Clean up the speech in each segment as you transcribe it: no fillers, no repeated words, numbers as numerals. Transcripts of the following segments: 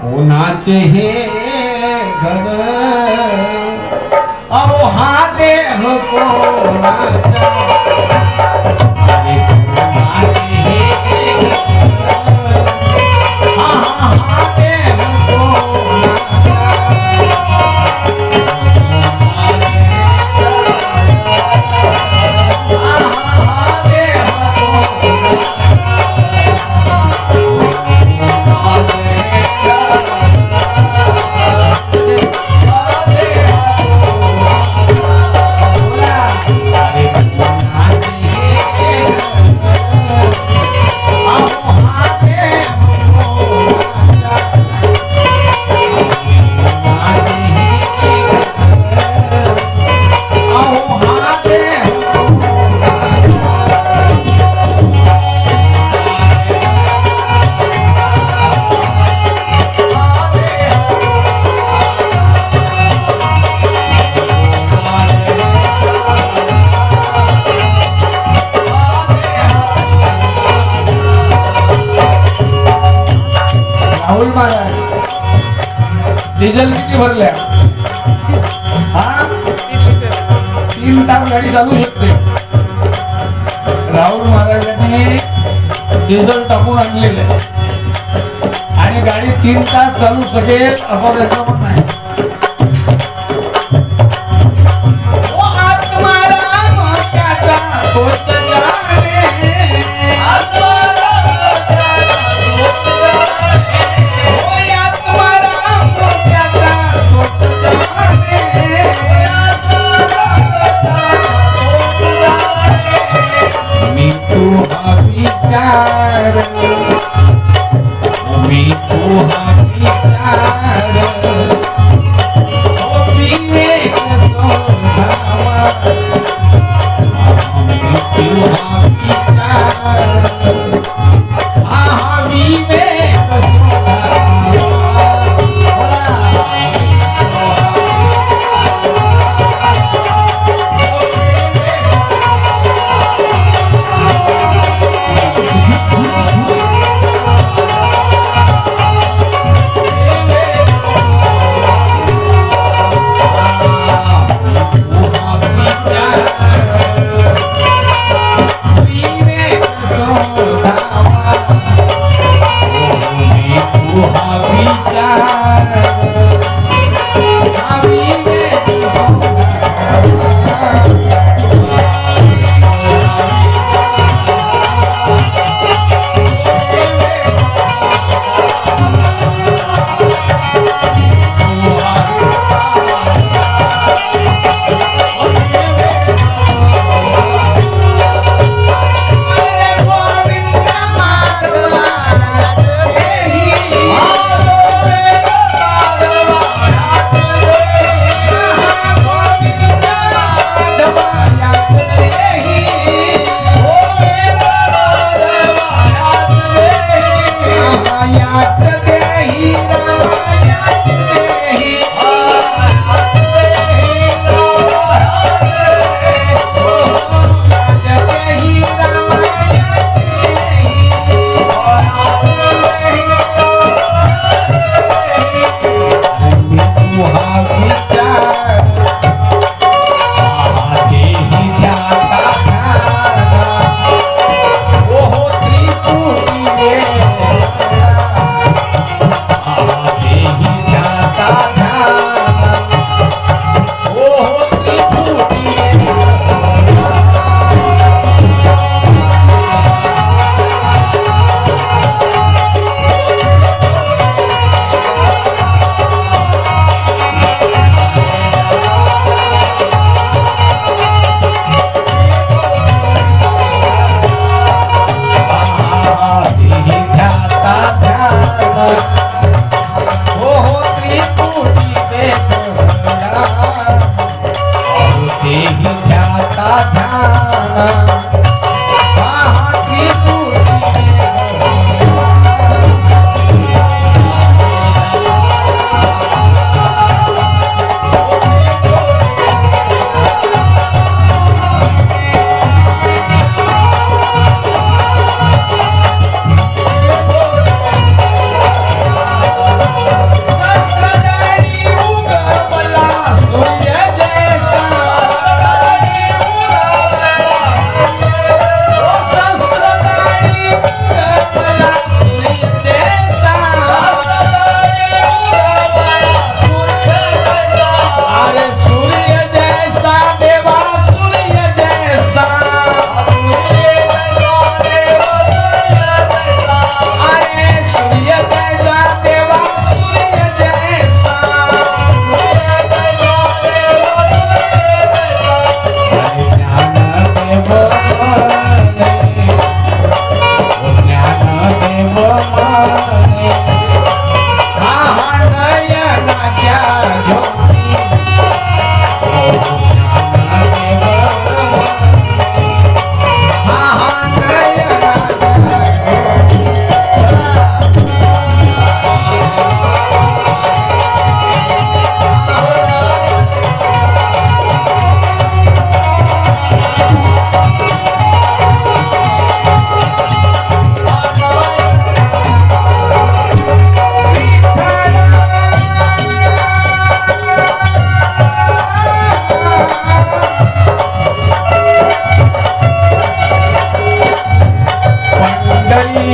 कोणाचे हे घर अहो हा देह कोणाचा अरे कोणाचे हे हा देह कोणाचा डिझेल किती भरल्या? 3 तास गाडी चालू शकते. राहुल महाराजांनी डिझेल टाकून आणलेले आणि गाडी 3 तास चालू शकेल असं त्याचं म्हणणं आहे.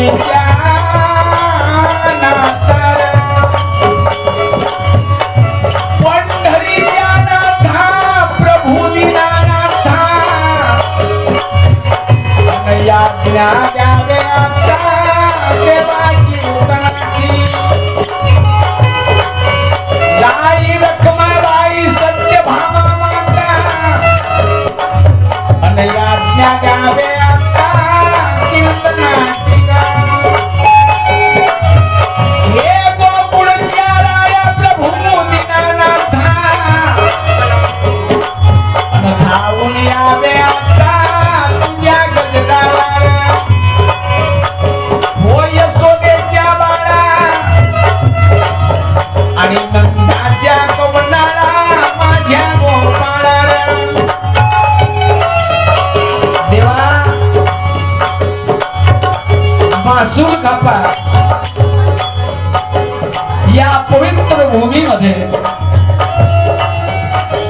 पंढरीच्या नाथार पंढरीच्या नाथा प्रभू दीनानाथा याज्ञा द्यावे आता देवाची नूतनाची लाई रखमाबाई सत्यभामा माता आणि याज्ञा द्यावे आता कीर्तनाची हे गोकुळच्या राया प्रभू दीनानाथा आणि धावून यावे आता तुझ्या गजराला हो यशोदेच्या बाळा आणि नंदाच्या कवनाला माझ्या गोपाळाला देवा मासूर कापा या पवित्र भूमीमध्ये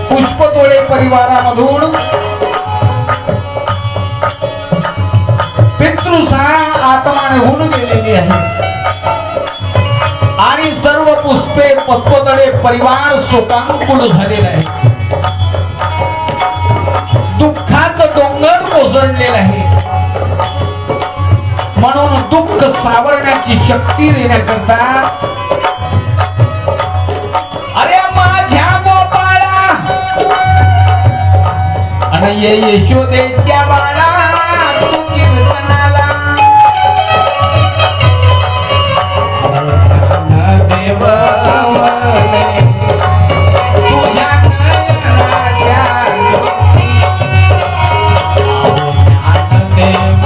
पुष्पतोळे परिवारामधून पितृसा आत्मा निघून गेलेली आहे आणि सर्व पुष्पे पद्मतळे परिवार शोकांकुल झालेला आहे दुःखाचं डोंगर कोसळलेलं आहे म्हणून दुःख सावरण्याची शक्ती देण्याकरता अरे माझ्या गोपाळा आणि ये यशोदेच्या बाळा तू कीर्तनाला देव तुझ्या नयनाच्या देव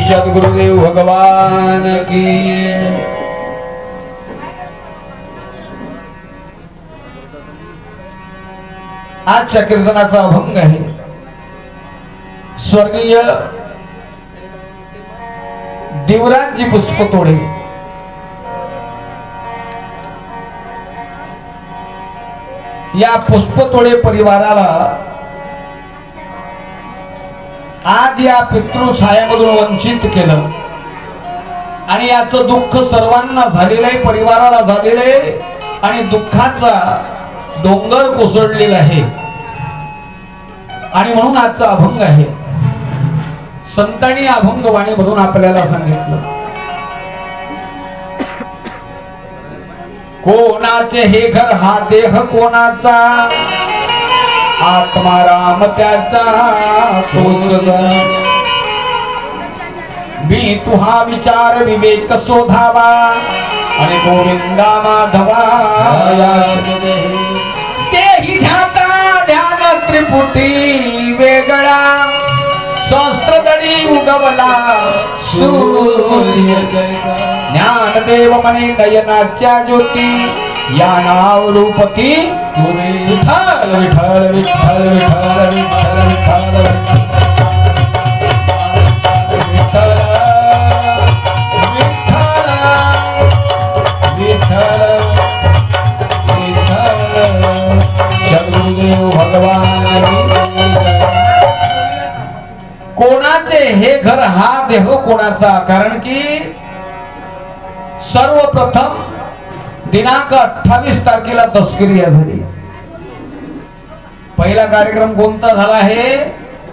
सद्गुरुदेव भगवान की। आजच्या कीर्तनाचा अभंग आहे स्वर्गीय देवराजजी पुष्पतोडे या पुष्पतोडे परिवाराला आज या पितृछायामधून वंचित केलं आणि याचं दुःख सर्वांना झालेलं आहे, परिवाराला झालेलं आहे आणि दुःखाचा डोंगर कोसळलेला आहे आणि म्हणून आजचा अभंग आहे। संतांनी अभंगवाणीमधून आपल्याला सांगितलं कोणाचे हे घर हा देह कोणाचा आत्मा राम त्याचा तोच मी तुहा विचार विवेक शोधावा आणि गोविंदा माधवा तेही ध्याता ध्यान त्रिपुटी वेगळा सहस्त्रदळी उगवला सूर्य ज्ञानदेव मने नयनाच्या ज्योती या नाव रूपती विठ्ठल विठ्ठल विठ्ठल विठ्ठल विठ्ठल विठ्ठल विठ्ठल विठ्ठल सद्गुरुदेव भगवान। कोणाचे हे घर हा देह कोणाचा, कारण की सर्वप्रथम दिनांक 28 तारखेला दशक्रिया झाली। पहिला कार्यक्रम कोणता झाला आहे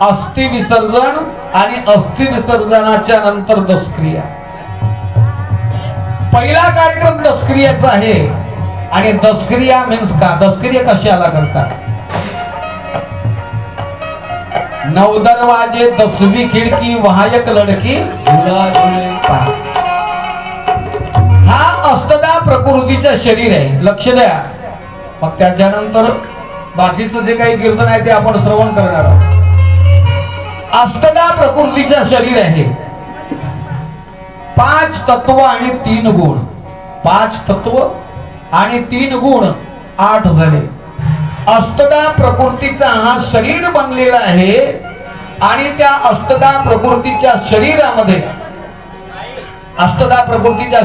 अस्थि विसर्जन आणि अस्थि विसर्जनाच्या नंतर दशक्रिया। पहिला कार्यक्रम दशक्रियाचा आहे आणि दशक्रिया मीन्स का दशक्रिया कशाला करतात 9 दरवाजे 10वीं खिडकी वहायक लडकी हा अष्टदा प्रकृतीचं शरीर आहे, लक्ष द्या। मग त्याच्यानंतर बाकीचं जे काही कीर्तन आहे ते आपण श्रवण करणार आहोत। अष्टदा प्रकृतीचं शरीर आहे, 5 तत्व आणि 3 गुण, 5 तत्व आणि 3 गुण 8 झाले। अष्टदा प्रकृतीचा हा शरीर बनलेला आहे आणि त्या अष्टदा प्रकृतीच्या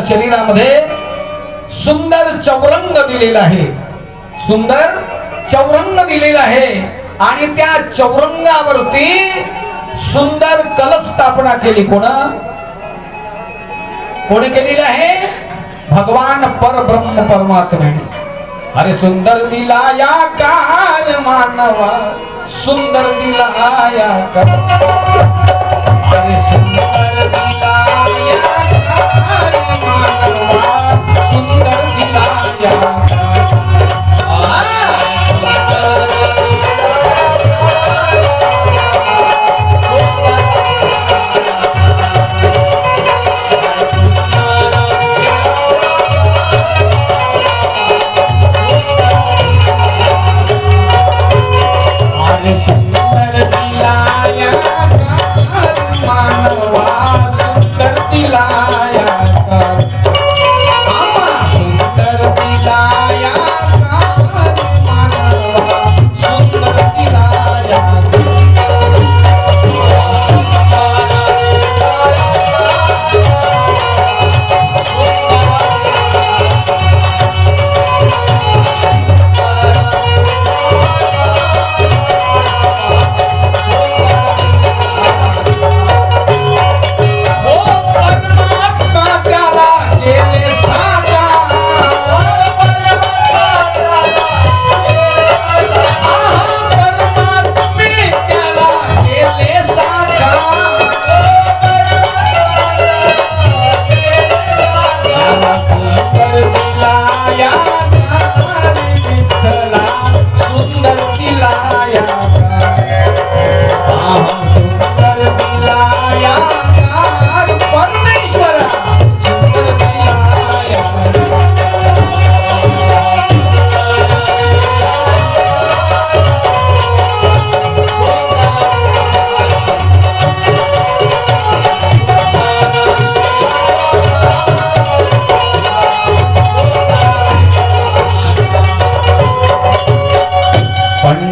शरीरामध्ये सुंदर चौरंग दिलेला आहे, सुंदर चौरंग दिलेला आहे आणि त्या चौरंगावरती सुंदर कलश स्थापना केली। कोणी केलेली आहे भगवान परब्रह्म परमात्म्याने। अरे सुंदर दिला या कार मानवा सुंदर दिला या कार, अरे सुंदर दिला या कार मानवा सुंदर दिला या कार। सुंदर दिला या कार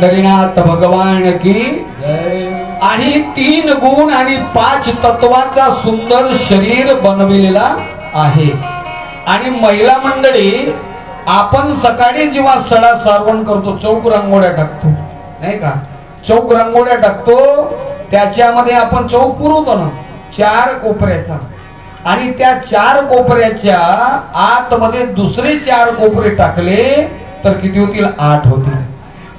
पंढरीनाथ भगवान की आणि 3 गुण आणि 5 तत्वाचा सुंदर शरीर बनविलेला आहे। आणि महिला मंडळी आपण सकाळी जेव्हा सडा सारवण करतो चौक रांगोळ्या टाकतो नाही का, चौक रांगोळ्या टाकतो त्याच्यामध्ये आपण चौक पुरवतो ना 4 कोपऱ्याचा, आणि त्या 4 कोपऱ्याच्या आतमध्ये दुसरे 4 कोपरे टाकले तर किती होतील 8 होतील।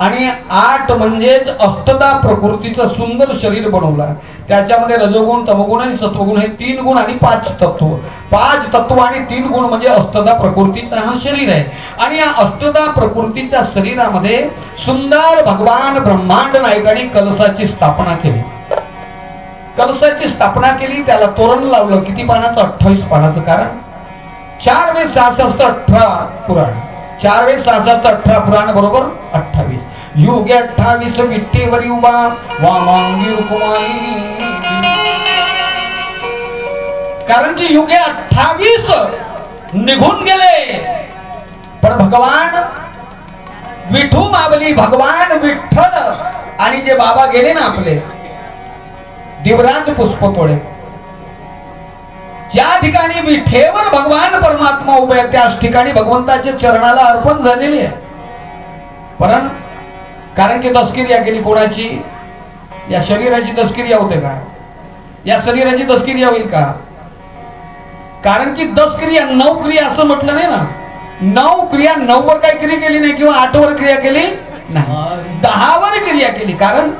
आणि 8 म्हणजेच अष्टदा प्रकृतीचं सुंदर शरीर बनवलं। त्याच्यामध्ये रजोगुण तमोगुण आणि सत्वगुण हे 3 गुण आणि 5 तत्व, 5 तत्व आणि 3 गुण म्हणजे अष्टदा प्रकृतीचा हा शरीर आहे। आणि या अष्टदा प्रकृतीच्या शरीरामध्ये सुंदर भगवान ब्रह्मांड नायकाने कलशाची स्थापना केली। कलशाची स्थापना केली, त्याला तोरण लावलं, किती पानाचं 28 पानाचं, कारण 4 वे 6 18 पुराण, 4 वे 6 18 पुराण बरोबर 28 युगे 28 विट्टेवरी उभा वामांगी रुक्माई, कारण की युगे 28 निघून गेले पण भगवान विठू मावली, भगवान विठ्ठल आणि जे बाबा गेले ना आपले दिवराज पुष्पतोडे, ज्या ठिकाणी विठेवर भगवान परमात्मा उभे आहे त्याच ठिकाणी भगवंताच्या चरणाला अर्पण झालेले आहे। पण कारण की दशक्रिया केली कोणाची, या शरीराची दशक्रिया होते का, या शरीराची दशक्रिया होईल का, कारण की 10 क्रिया 9 क्रिया असं म्हटलं नाही ना, 9 क्रिया 9 वर काही क्रिया केली नाही किंवा 8 वर क्रिया केली नाही, 10 वर क्रिया केली। कारण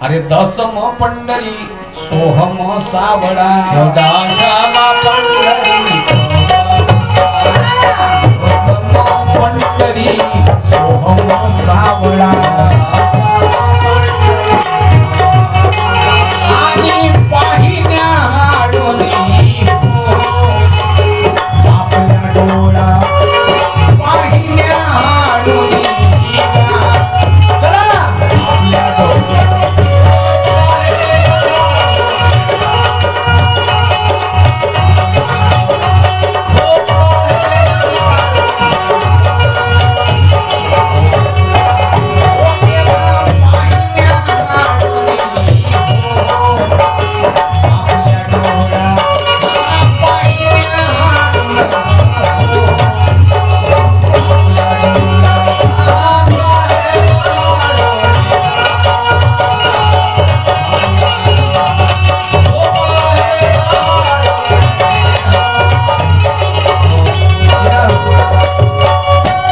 अरे 10म पंढरी सोहम सावळा, 10म पंढरी सोहम सावळा, आणि पाहिल्या हाडोनी आपल्या डोळा, पाहिल्या हाडोनी चला आपल्या डोळा।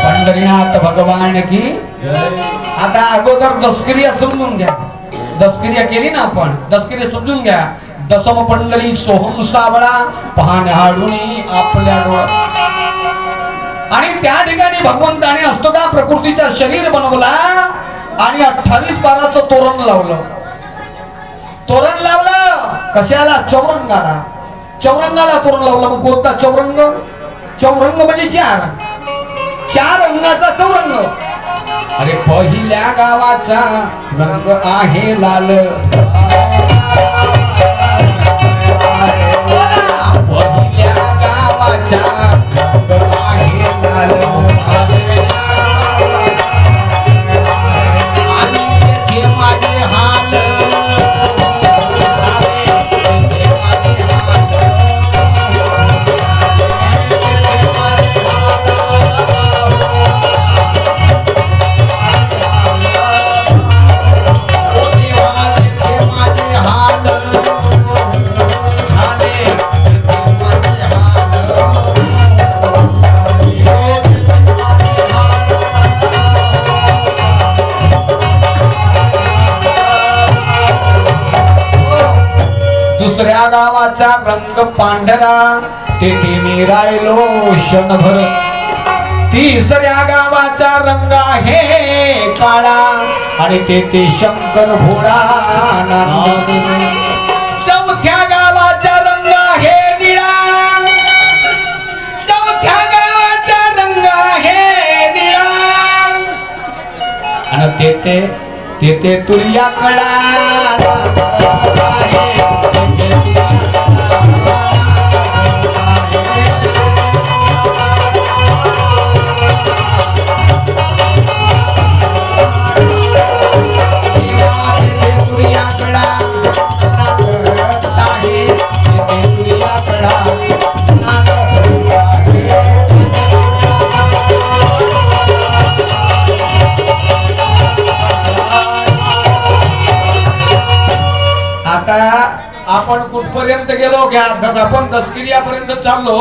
पंढरीनाथ भगवान की। आता अगोदर 10 क्रिया समजून घ्या, 10 क्रिया केली ना आपण, 10 क्रिया समजून घ्या। 10म पंढरी सोहम सावळा, पाहण्या हाडुनी आपल्या डोळा, आणि त्या ठिकाणी भगवंताने अष्टदा प्रकृतीचा शरीर बनवला आणि 28 बाराचं तोरण लावलं। तोरण लावलं कशाला, चौरंगाला, चौरंगाला तोरण लावलं। मग कोणता चौरंग, चौरंग म्हणजे 4 रंगाचा चौरंग। अरे पहिल्या गावाचा रंग आहे लाल, पहिल्या गावाचा रंग आहे लाल, आणि ते माझे हाल, दुसऱ्या गावाचा रंग पांढरा, तेथे मी राहिलो क्षणभर, तिसऱ्या गावाचा रंग आहे काळा, आणि तेथे शंकर भोळा नांद, चौथ्या गावाचा रंग आहे निळा, चौथ्या गावाचा रंग आहे निळा, आणि तेथे तुर्या कळा, आता आपण कुठपर्यंत गेलो घ्या, आपण दसकिर्यापर्यंत चाललो.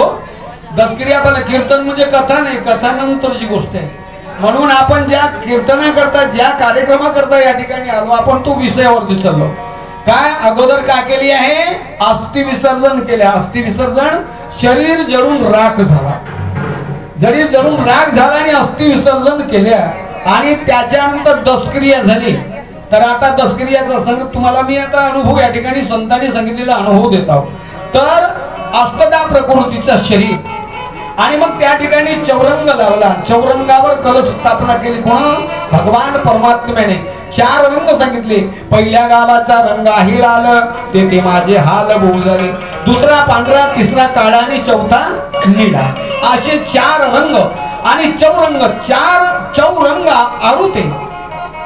दसकिर्यापर्यंत कीर्तन म्हणजे कथा नाही, कथा नंतरची गोष्ट आहे. म्हणून आपण ज्या कीर्तना करता, ज्या कार्यक्रमा करता या ठिकाणी आलो आपण, तो विषयावरती चाललो. काय अगोदर काय केली आहे? अस्थि विसर्जन केले. अस्थि विसर्जन, शरीर जळून राख झाला, शरीर जळून राख झाला आणि अस्थि विसर्जन केल्या आणि त्याच्यानंतर दसक्रिया झाली. तर आता दसक्रियाचा संग तुम्हाला मी आता अनुभव या ठिकाणी संतांनी सांगितलेला अनुभव देत आहोत. तर अष्टदा प्रकृतीचा शरीर आणि मग त्या ठिकाणी चौरंग लावला. चौरंगावर कलश स्थापना केली. कोण? भगवान परमात्म्याने 4 रंग सांगितले. पहिल्या गावाचा रंग आहे लाल, ते माझे हाल बोजले. दुसरा पांढरा, तिसरा काळा आणि चौथा निळा. असे 4 रंग आणि चौरंग. 4 चौरंग आरुते,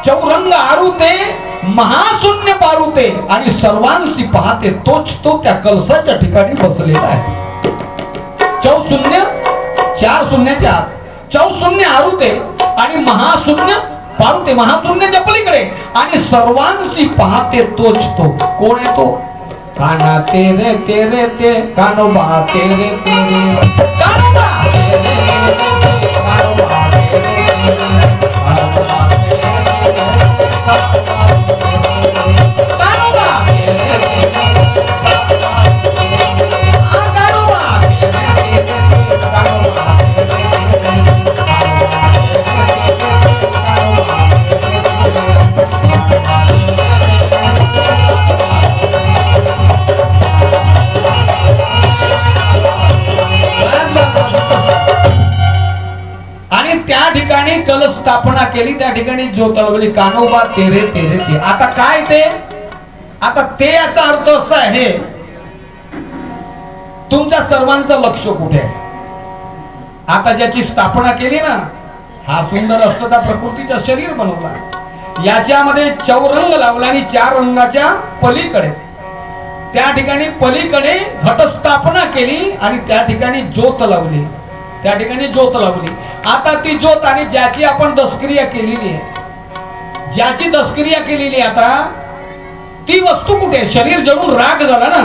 चौरंग आरुते, महाशून्य पारुते आणि सर्वांशी पाहते. तोच तो त्या कलशाच्या ठिकाणी बसलेला आहे. चौशून्य, 4 शून्याच्या आत, चौशून्य आरुते आणि महाशून्य पारुते, महाशून्याच्या पलीकडे आणि सर्वांशी पाहते. तोच तो. कोण आहे तो? काना तेरे तेरे ते, कानोबा तेरे तेरे, कानोबा तेरे तेरे, कानोबा तेरे तेरे, कानोबा कलश स्थापना केली. त्या ठिकाणी ज्योत लावली. कानोबा तेरे तेरे ते. आता काय ते? आता ते याचा अर्थ असा आहे, तुमच्या सर्वांचं लक्ष कुठे आहे? आता ज्याची स्थापना केली ना, हा सुंदर अष्टदा प्रकृतीचा शरीर बनवला, याच्यामध्ये चौरंग लावला आणि 4 रंगाच्या पलीकडे, त्या ठिकाणी पलीकडे घटस्थापना केली आणि त्या ठिकाणी ज्योत लावली. त्या ठिकाणी ज्योत लावली. आता ती ज्योत आणि ज्याची आपण दसक्रिया केलेली आहे, ज्याची दसक्रिया केलेली, आता ती वस्तू कुठे आहे? शरीर जळून राख झाला ना,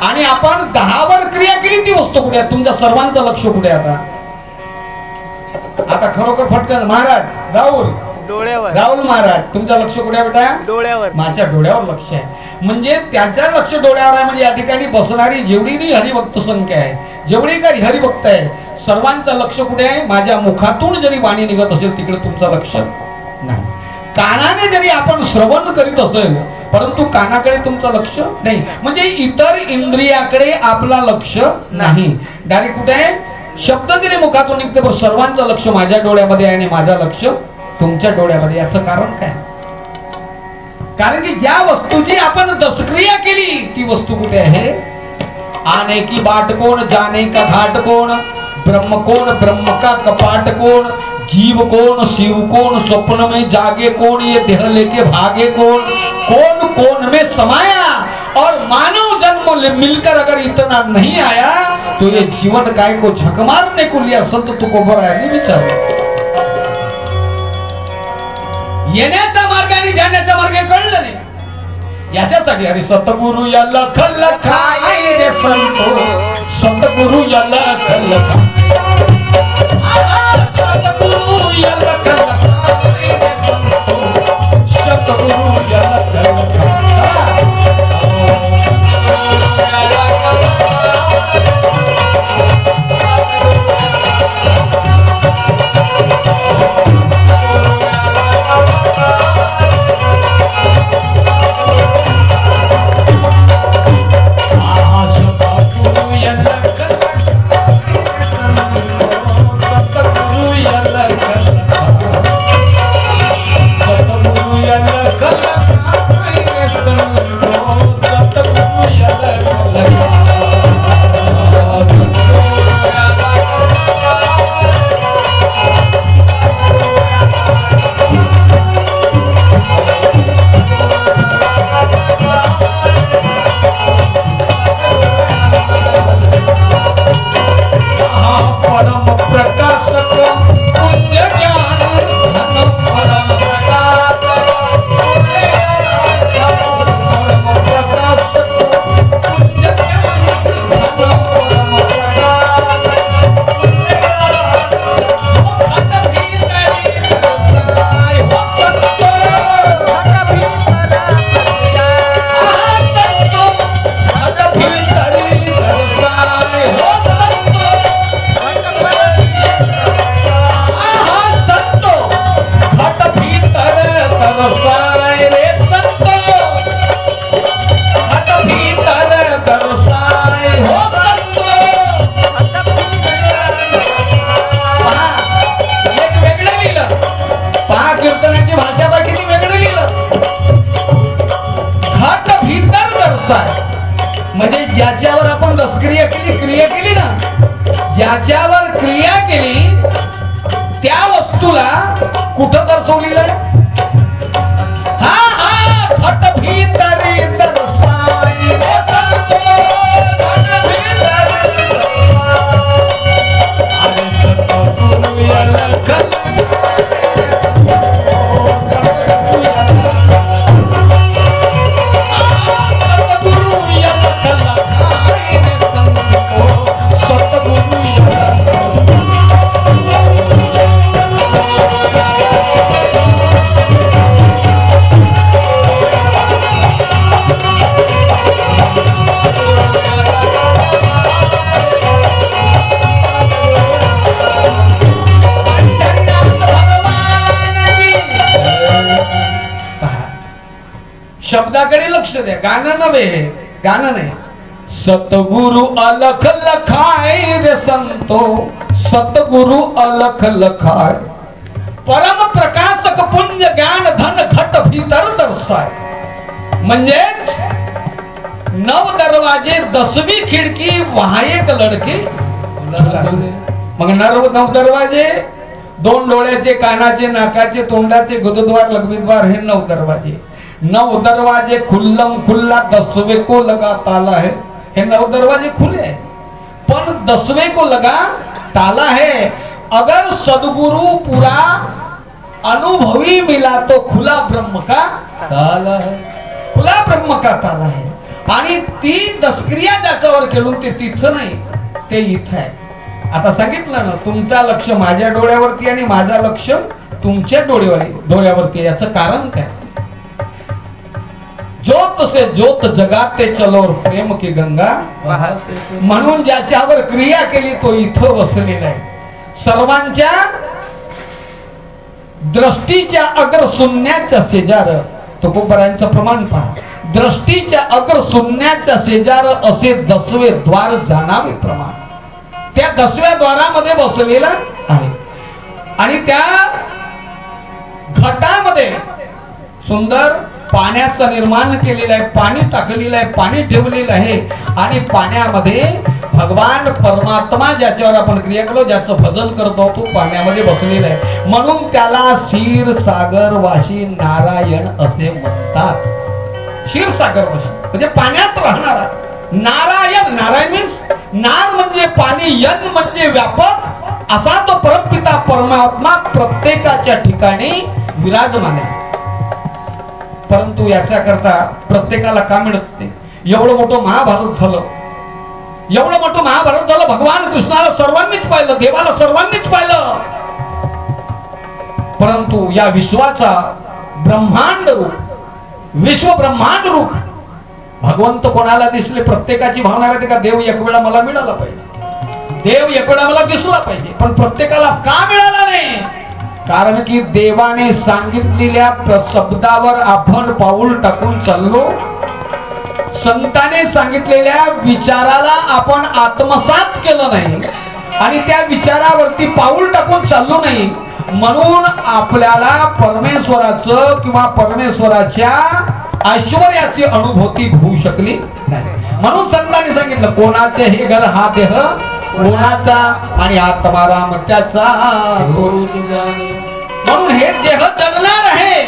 आणि आपण 10 वर क्रिया केली, ती वस्तू कुठे आहे? तुमच्या सर्वांचं लक्ष कुठे आहे? आता खरोखर फटकन महाराज राहुल, डोळ्यावर, राहुल महाराज तुमचं लक्ष कुठे आहे बेटा? डोळ्यावर. माझ्या डोळ्यावर लक्ष आहे. म्हणजे त्याचं लक्ष डोळ्यावर आहे. म्हणजे या ठिकाणी बसणारी जेवढी हरिभक्त संख्या आहे, जेवढी काही हरिभक्त आहे, सर्वांचं लक्ष कुठे आहे? माझ्या मुखातून जरी वाणी निघत असेल तिकडे तुमचं लक्ष नाही. कानाने जरी आपण श्रवण करीत असेल, परंतु कानाकडे तुमचं लक्ष नाही. म्हणजे इतर इंद्रियाकडे आपला लक्ष नाही. डायरेक्ट कुठे आहे? शब्द जरी मुखातून निघते, पण सर्वांचं लक्ष माझ्या डोळ्यामध्ये आहे आणि माझं लक्ष तुमच्या डोळ्यामध्ये. याचं कारण काय? कारण की ज्या वस्तूची आपण दसक्रिया केली, ती वस्तू कुठे आहे? आने की बाट कौन, जाने का घाट कौन, ब्रह्म कौन, ब्रह्म का कपाट कौन, जीव कौन, शिव कौन, स्वप्न में जागे कौन, ये देह लेके भागे कौन, कौन कौन में समाया, और मानव जन्म मिलकर अगर इतना नहीं आया तो ये जीवन काय को झक मारने को लिया. संत तुकोबरायांनी विचारलं. येण्याचा मार्ग आणि जाण्याचा मार्ग कळलं नाही. याच्यासाठी अरे सतगुरु या लख लखाय रे संतो, सतगुरु या लख लखाय, सतगुरु या लख लखाय रे संतो, सतगुरु या लख लखाय. Kalla म्हणजे ज्याच्यावर आपण क्रिया केली ना, ज्याच्यावर क्रिया केली त्या वस्तूला कुठं दर्शवलेलं आहे? हा हा, घट भीतरी दर्शाई रे संतो, घट भीतरी अरे सतगुरु अलख शब्दाकडे लक्ष द्या, गाणं नव्हे, गाणं नाही. सतगुरु अलख लखाय रे संतो, सतगुरु अलख लखाय, परम प्रकाशक पुण्य ज्ञान धन घट भीतर दर्शाय. म्हणजे 9 दरवाजे 10वीं खिडकी वहा एक लडके. मग 9 दरवाजे, 2 डोळ्याचे, कानाचे, नाकाचे, तोंडाचे, गुदद्वार, लघवीद्वार, हे 9 दरवाजे. 9 दरवाजे खुल्लम खुल्ला, 10वें को लगा ताला है. हे 9 दरवाजे खुले हैं, पर 10वें को लगा ताला है. अगर सदगुरु पूरा अनुभवी मिला तो खुला ब्रह्म का ताला है, खुला ब्रह्म का ताला है. आणि ती दसक्रिया ज्याच्यावर केलून ते तिथं नाही, ते इथं आहे. आता सांगितलं ना, तुमचा लक्ष माझ्या डोळ्यावरती आणि माझा लक्ष तुमच्या डोळ्यावरती. याचं कारण काय? ज्योत से ज्योत जगाते चलो और प्रेम की गंगा. म्हणून ज्याच्यावर क्रिया केली तो इथं बसलेला आहे. सर्वांच्या दृष्टीच्या अगर शून्याच्या शेजार, तुकोबरायांचं प्रमाण पहा. दृष्टीच्या अगर शून्याच्या शेजार असे 10वें द्वार जाणावे प्रमाण. त्या 10व्या द्वारामध्ये बसलेला आहे. आणि त्या घटामध्ये सुंदर पाण्याचं निर्माण केलेलं आहे, पाणी टाकलेलं आहे, पाणी ठेवलेलं आहे. आणि पाण्यामध्ये भगवान परमात्मा ज्याच्यावर आपण क्रिया केलो, ज्याचं भजन करतो, तो पाण्यामध्ये बसलेला आहे. म्हणून त्याला क्षीरसागर वाशी नारायण असे म्हणतात. क्षीरसागर वाशी म्हणजे पाण्यात राहणारा नारायण. नारायण मीन्स नार म्हणजे पाणी, यन म्हणजे व्यापक. असा तो परमपिता परमात्मा प्रत्येकाच्या ठिकाणी विराजमान आहे. परंतु याच्या करता प्रत्येकाला का मिळत नाही? एवढं मोठं महाभारत झालं, एवढं मोठं महाभारत झालं. भगवान कृष्णाला सर्वांनीच पाहिलं, देवाला सर्वांनीच पाहिलं, परंतु या विश्वाचा ब्रह्मांड रूप, विश्व ब्रह्मांड रूप भगवंत कोणाला दिसले? प्रत्येकाची भावना राहते का देव एक वेळा मला मिळाला पाहिजे, देव एक वेळा मला दिसला पाहिजे. पण प्रत्येकाला का मिळाला नाही? कारण की देवाने सांगितलेल्या शब्दावर आपण पाऊल टाकून चाललो, संताने सांगितलेल्या विचाराला आपण आत्मसात केलं नाही आणि त्या विचारावरती पाऊल टाकून चाललो नाही. म्हणून आपल्याला परमेश्वराचं किंवा परमेश्वराच्या ऐश्वर्याची अनुभूती होऊ शकली नाही. म्हणून संतांनी सांगितलं, कोणाचे हे घर हा देह कोणाचा आणि आत्मा राम त्याचा. म्हणून हे देह जडणार आहे,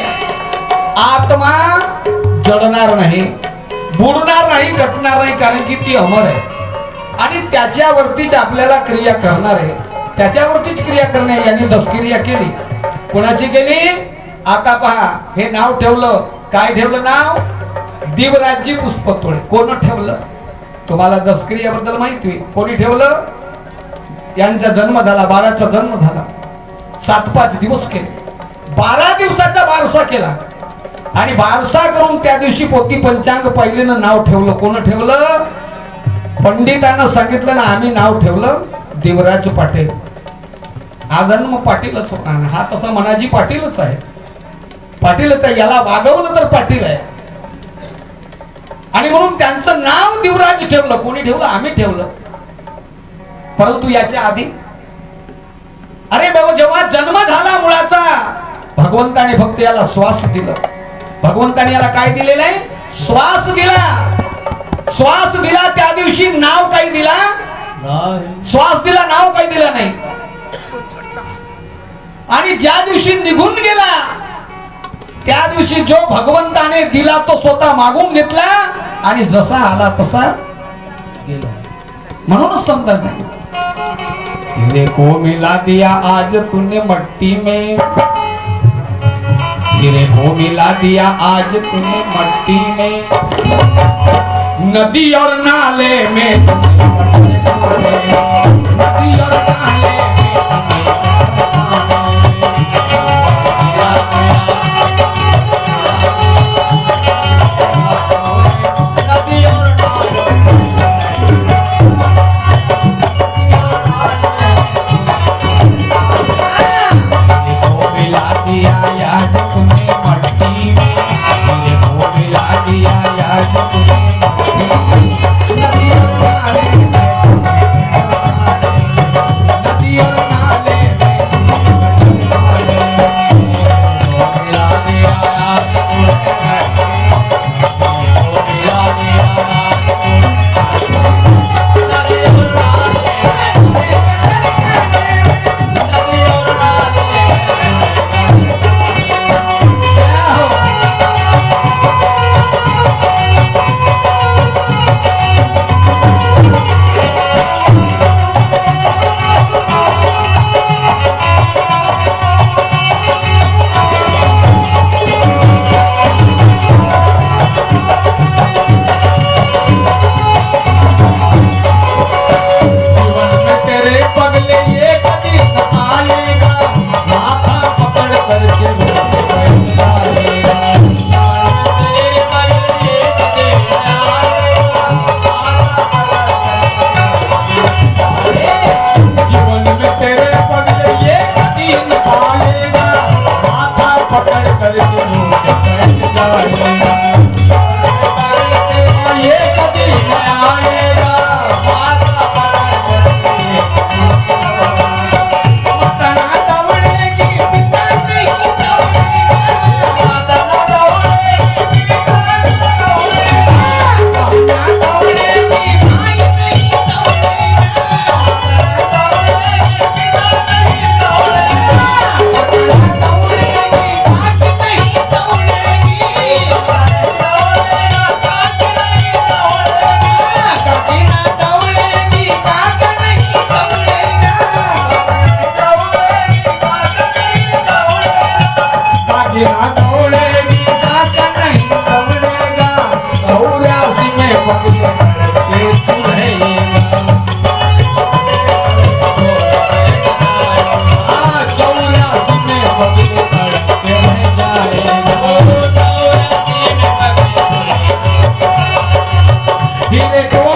आत्मा जडणार नाही, बुडणार नाही, कटणार नाही, कारण की ती अमर आहे. आणि त्याच्यावरतीच आपल्याला क्रिया करणार आहे, त्याच्यावरतीच क्रिया करणे. यांनी 10 क्रिया केली. कोणाची केली? आता पहा, हे नाव ठेवलं. काय ठेवलं नाव? दिवराजी पुष्पतोळे. कोण ठेवलं? तुम्हाला 10 क्रियाबद्दल माहिती आहे. कोणी ठेवलं? यांचा जन्म झाला, बाळाचा जन्म झाला, 7-5 दिवस केले, 12 दिवसाचा बारसा केला आणि बारसा करून त्या दिवशी पोती पंचांग पहिलेनं नाव ठेवलं. कोण ठेवलं? पंडितांना सांगितलं ना, आम्ही नाव ठेवलं देवराज पाटील. हा जन्म पाटीलच होणार, हा तसा मनाजी पाटीलच आहे, पाटीलच आहे. याला वागवलं तर पाटील आहे. आणि म्हणून त्यांचं नाव देवराज ठेवलं. कोणी ठेवलं? आम्ही ठेवलं. परंतु याच्या आधी, अरे बाबा, जेव्हा जन्म झाला मुलाचा, भगवंताने फक्त याला श्वास दिला. भगवंताने याला काय दिलेलं आहे? श्वास दिला. श्वास दिला त्या दिवशी नाव काही दिला नाही. श्वास दिला नाव काही दिला नाही. आणि ज्या दिवशी निघून गेला त्या दिवशी जो भगवंताने दिला तो स्वतः मागून घेतला आणि जसा आला तसा गेला. म्हणूनच समजत नाही. तेरे को मिला दिया आज तूने मट्टी में, तेरे को मिला दिया आज तूने मट्टी में, नदी और नाले में नदी और नाले में He